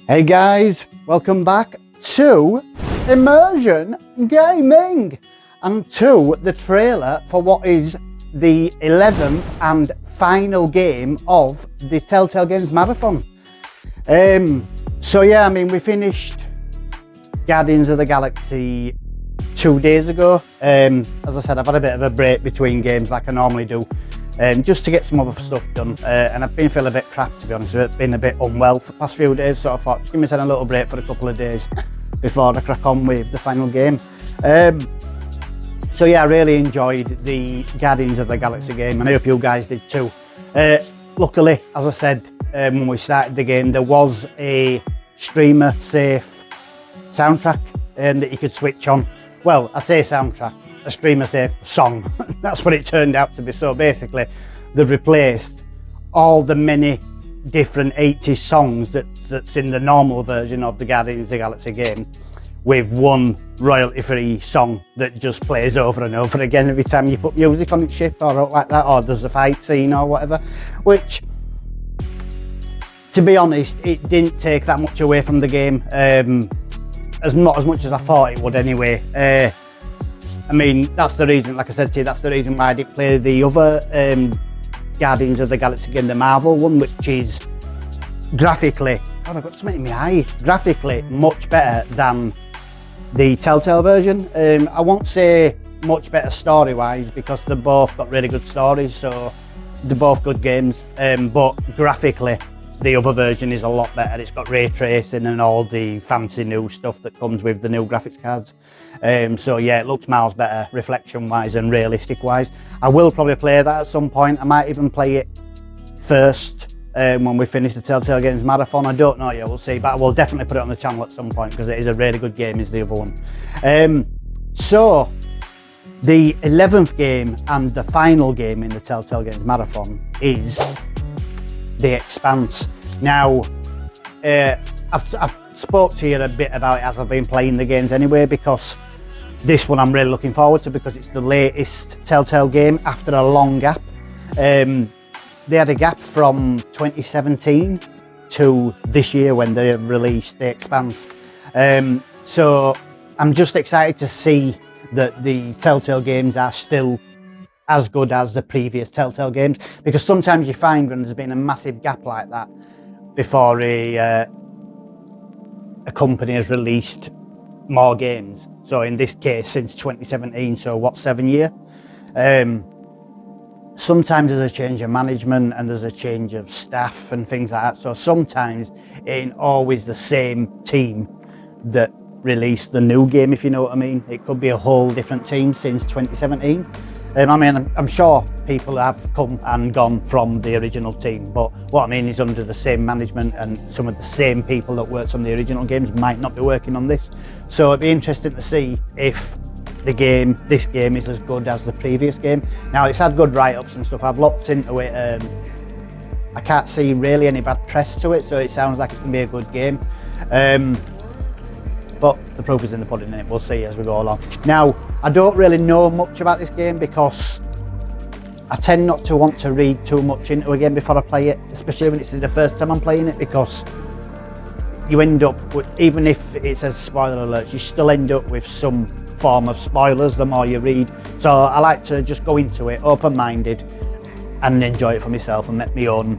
Hey guys, welcome back to Immersion Gaming and to the trailer for what is the 11th and final game of the Telltale Games Marathon. So yeah, I mean, we finished Guardians of the Galaxy 2 days ago. As I said, I've had a bit of a break between games like I normally do, just to get some other stuff done, and I've been feeling a bit crap, to be honest with it. Been a bit unwell for the past few days, so I thought just give myself a little break for a couple of days before I crack on with the final game. So yeah, I really enjoyed the Guardians of the Galaxy game, and I hope you guys did too. Luckily, as I said, when we started the game, there was a streamer safe soundtrack that you could switch on. Well, I say soundtrack, a streamer safe song. That's what it turned out to be. So basically, they've replaced all the many different 80s songs that's in the normal version of the Guardians of the Galaxy game with one royalty-free song that just plays over and over again every time you put music on its ship or like that, or there's a fight scene or whatever, which, to be honest, it didn't take that much away from the game. Not as much as I thought it would anyway. I mean, that's the reason, like I said to you, that's the reason why I didn't play the other Guardians of the Galaxy game, the Marvel one, which is graphically, God, I've got something in my eye, graphically much better than the Telltale version. I won't say much better story-wise because they've both got really good stories, so they're both good games, but graphically, the other version is a lot better. It's got ray tracing and all the fancy new stuff that comes with the new graphics cards. So yeah, it looks miles better reflection-wise and realistic-wise. I will probably play that at some point. I might even play it first when we finish the Telltale Games Marathon. I don't know yet, we'll see, but I will definitely put it on the channel at some point because it is a really good game, is the other one. So the 11th game and the final game in the Telltale Games Marathon is the Expanse. Now, I've spoke to you a bit about it as I've been playing the games anyway, because this one I'm really looking forward to because it's the latest Telltale game after a long gap. They had a gap from 2017 to this year when they released the Expanse. So I'm just excited to see that the Telltale games are still as good as the previous Telltale games, because sometimes you find when there's been a massive gap like that before a company has released more games. So in this case, since 2017, so what, 7 years? Sometimes there's a change of management and there's a change of staff and things like that. So sometimes it ain't always the same team that released the new game, if you know what I mean. It could be a whole different team since 2017. I mean, I'm sure people have come and gone from the original team, but what I mean is under the same management, and some of the same people that worked on the original games might not be working on this. So it'd be interesting to see if this game is as good as the previous game. Now, it's had good write-ups and stuff. I've looked into it. I can't see really any bad press to it, so it sounds like it can be a good game. But the proof is in the pudding, and we'll see as we go along. Now, I don't really know much about this game because I tend not to want to read too much into a game before I play it, especially when it's the first time I'm playing it, because you end up with, even if it says spoiler alerts, you still end up with some form of spoilers the more you read. So I like to just go into it open-minded and enjoy it for myself and make my own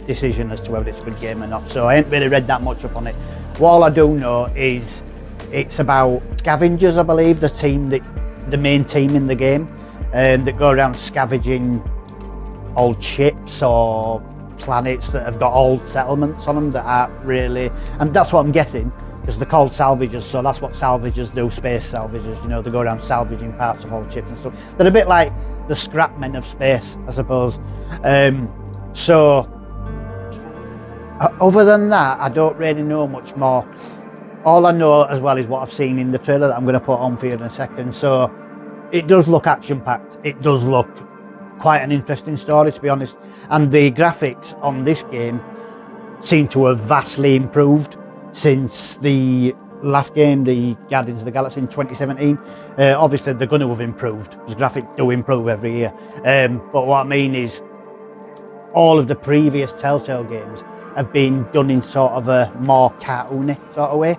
decision as to whether it's a good game or not. So I ain't really read that much up on it. All I do know is it's about scavengers, I believe, the main team in the game, that go around scavenging old ships or planets that have got old settlements on them that aren't really, and that's what I'm guessing, because they're called salvagers, so that's what salvagers do, space salvagers, you know, they go around salvaging parts of old ships and stuff. They're a bit like the scrap men of space, I suppose. So other than that, I don't really know much more. All I know as well is what I've seen in the trailer that I'm going to put on for you in a second. So it does look action-packed. It does look quite an interesting story, to be honest. And the graphics on this game seem to have vastly improved since the last game, the Guardians of the Galaxy in 2017. Obviously, they're going to have improved, because graphics do improve every year. But what I mean is, all of the previous Telltale games have been done in sort of a more cartoony sort of way,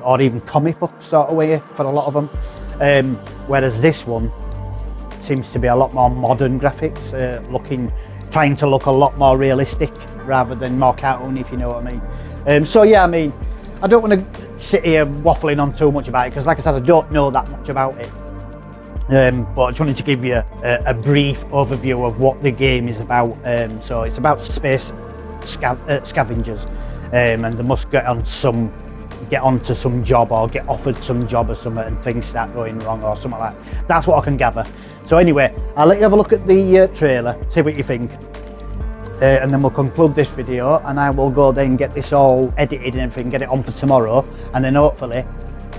or even comic book sort of way for a lot of them. Whereas this one seems to be a lot more modern graphics, trying to look a lot more realistic rather than more cartoony, if you know what I mean. So yeah, I mean, I don't want to sit here waffling on too much about it, because like I said, I don't know that much about it. But I just wanted to give you a brief overview of what the game is about. So it's about space scavengers, and they must get onto some job, or get offered some job or something, and things start going wrong or something like that. That's what I can gather. So anyway, I'll let you have a look at the trailer, see what you think, and then we'll conclude this video, and I will go then get this all edited and everything, get it on for tomorrow, and then hopefully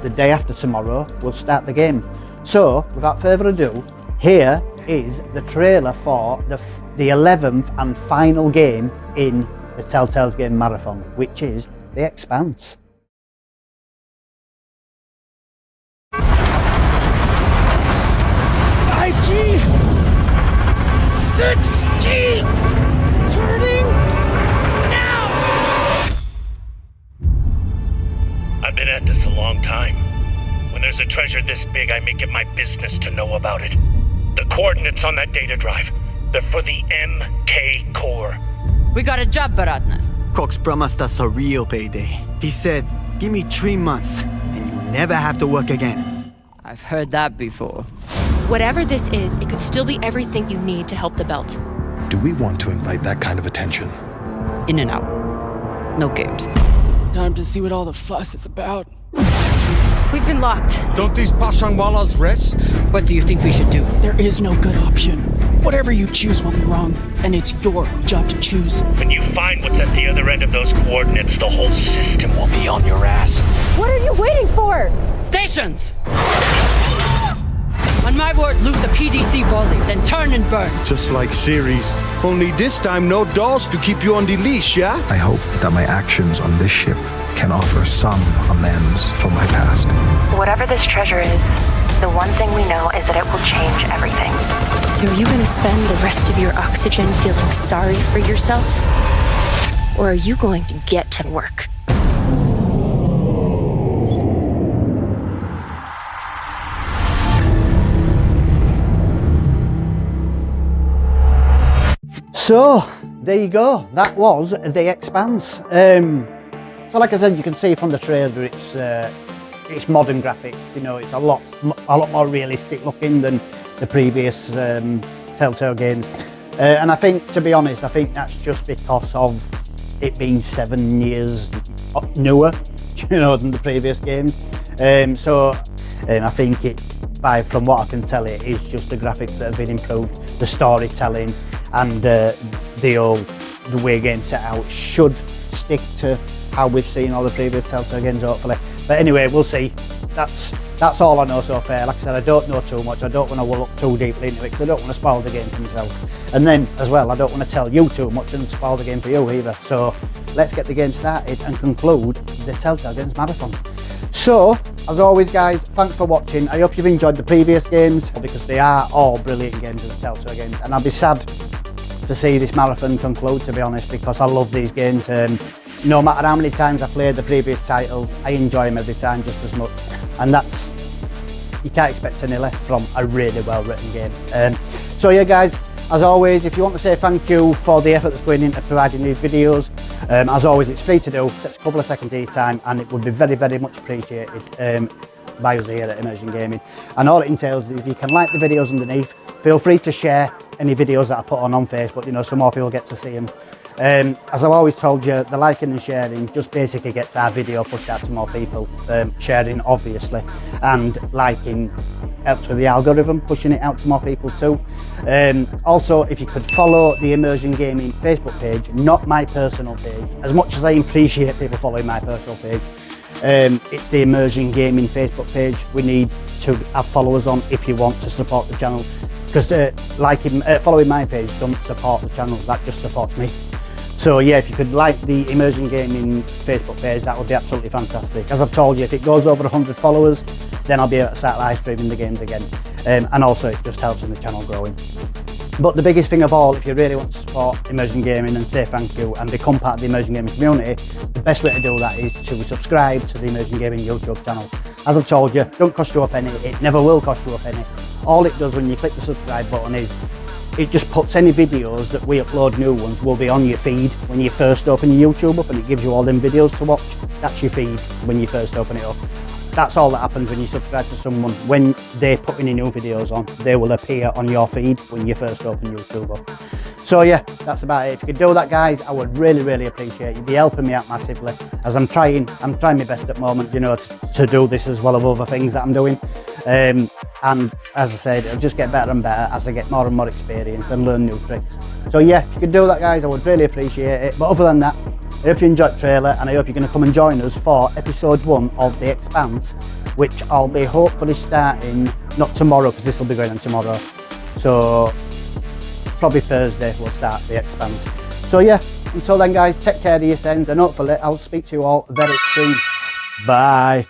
the day after tomorrow we'll start the game. So without further ado, here is the trailer for the 11th and final game in the Telltale's game marathon, which is The Expanse. 5G! 6G! Turning now! I've been at this a long time. When there's a treasure this big, I make it my business to know about it. The coordinates on that data drive, they're for the MK core. We got a job, Baratnas. Cox promised us a real payday. He said, give me 3 months, and you never have to work again. I've heard that before. Whatever this is, it could still be everything you need to help the belt. Do we want to invite that kind of attention? In and out. No games. Time to see what all the fuss is about. We've been locked. Don't these Pashangwalas rest? What do you think we should do? There is no good option. Whatever you choose will be wrong, and it's your job to choose. When you find what's at the other end of those coordinates, the whole system will be on your ass. What are you waiting for? Stations! On my word, loose a PDC volley, then turn and burn. Just like Ceres. Only this time no dolls to keep you on the leash, yeah? I hope that my actions on this ship can offer some amends for my past. Whatever this treasure is, the one thing we know is that it will change everything. So are you going to spend the rest of your oxygen feeling sorry for yourself? Or are you going to get to work? So there you go, that was The Expanse. So like I said, you can see from the trailer, it's modern graphics. You know, it's a lot more realistic looking than the previous Telltale games. And I think, to be honest, I think that's just because of it being 7 years newer, you know, than the previous games. So I think from what I can tell, it is just the graphics that have been improved, the storytelling, and the way games set out should stick to how we've seen all the previous Telltale games, hopefully. But anyway, we'll see. That's all I know so far. Like I said, I don't know too much. I don't want to look too deeply into it, because I don't want to spoil the game for myself. And then, as well, I don't want to tell you too much and spoil the game for you either. So let's get the game started and conclude the Telltale Games Marathon. So, as always guys, thanks for watching. I hope you've enjoyed the previous games, because they are all brilliant games of the Telltale games. And I'll be sad to see this marathon conclude, to be honest, because I love these games. No matter how many times I played the previous titles, I enjoy them every time just as much. And you can't expect any less from a really well written game. So yeah guys, as always, if you want to say thank you for the effort that's going into providing these videos, as always, it's free to do, it takes a couple of seconds of your time, and it would be very, very much appreciated by us here at Immersion Gaming. And all it entails is if you can like the videos underneath, feel free to share any videos that I put on Facebook, you know, so more people get to see them. As I've always told you, the liking and sharing just basically gets our video pushed out to more people. Sharing, obviously, and liking helps with the algorithm, pushing it out to more people too. Also, if you could follow the Immersion Gaming Facebook page, not my personal page, as much as I appreciate people following my personal page, it's the Immersion Gaming Facebook page we need to have followers on if you want to support the channel. Because following my page don't support the channel, that just supports me. So yeah, if you could like the Immersion Gaming Facebook page, that would be absolutely fantastic. As I've told you, if it goes over 100 followers, then I'll be able to start live streaming the games again. And also it just helps in the channel growing. But the biggest thing of all, if you really want to support immersion gaming and say thank you and become part of the immersion gaming community, the best way to do that is to subscribe to the immersion gaming YouTube channel. As I've told you, don't cost you a penny, it never will cost you a penny. All it does when you click the subscribe button is it just puts any videos that we upload, new ones, will be on your feed when you first open your YouTube up, and it gives you all them videos to watch. That's your feed when you first open it up. That's all that happens when you subscribe to someone. When they put any new videos on, they will appear on your feed when you first open YouTube up. So yeah, that's about it. If you could do that, guys, I would really appreciate it. You'd be helping me out massively, as I'm trying my best at the moment, you know, to do this as well as other things that I'm doing. And as I said, it'll just get better and better as I get more and more experience and learn new tricks. So yeah, if you could do that, guys, I would really appreciate it. But other than that, I hope you enjoyed the trailer, and I hope you're going to come and join us for episode 1 of The Expanse, which I'll be hopefully starting, not tomorrow, because this will be going on tomorrow. So probably Thursday we'll start The Expanse. So yeah, until then, guys, take care of yourselves, and hopefully I'll speak to you all very soon. Bye.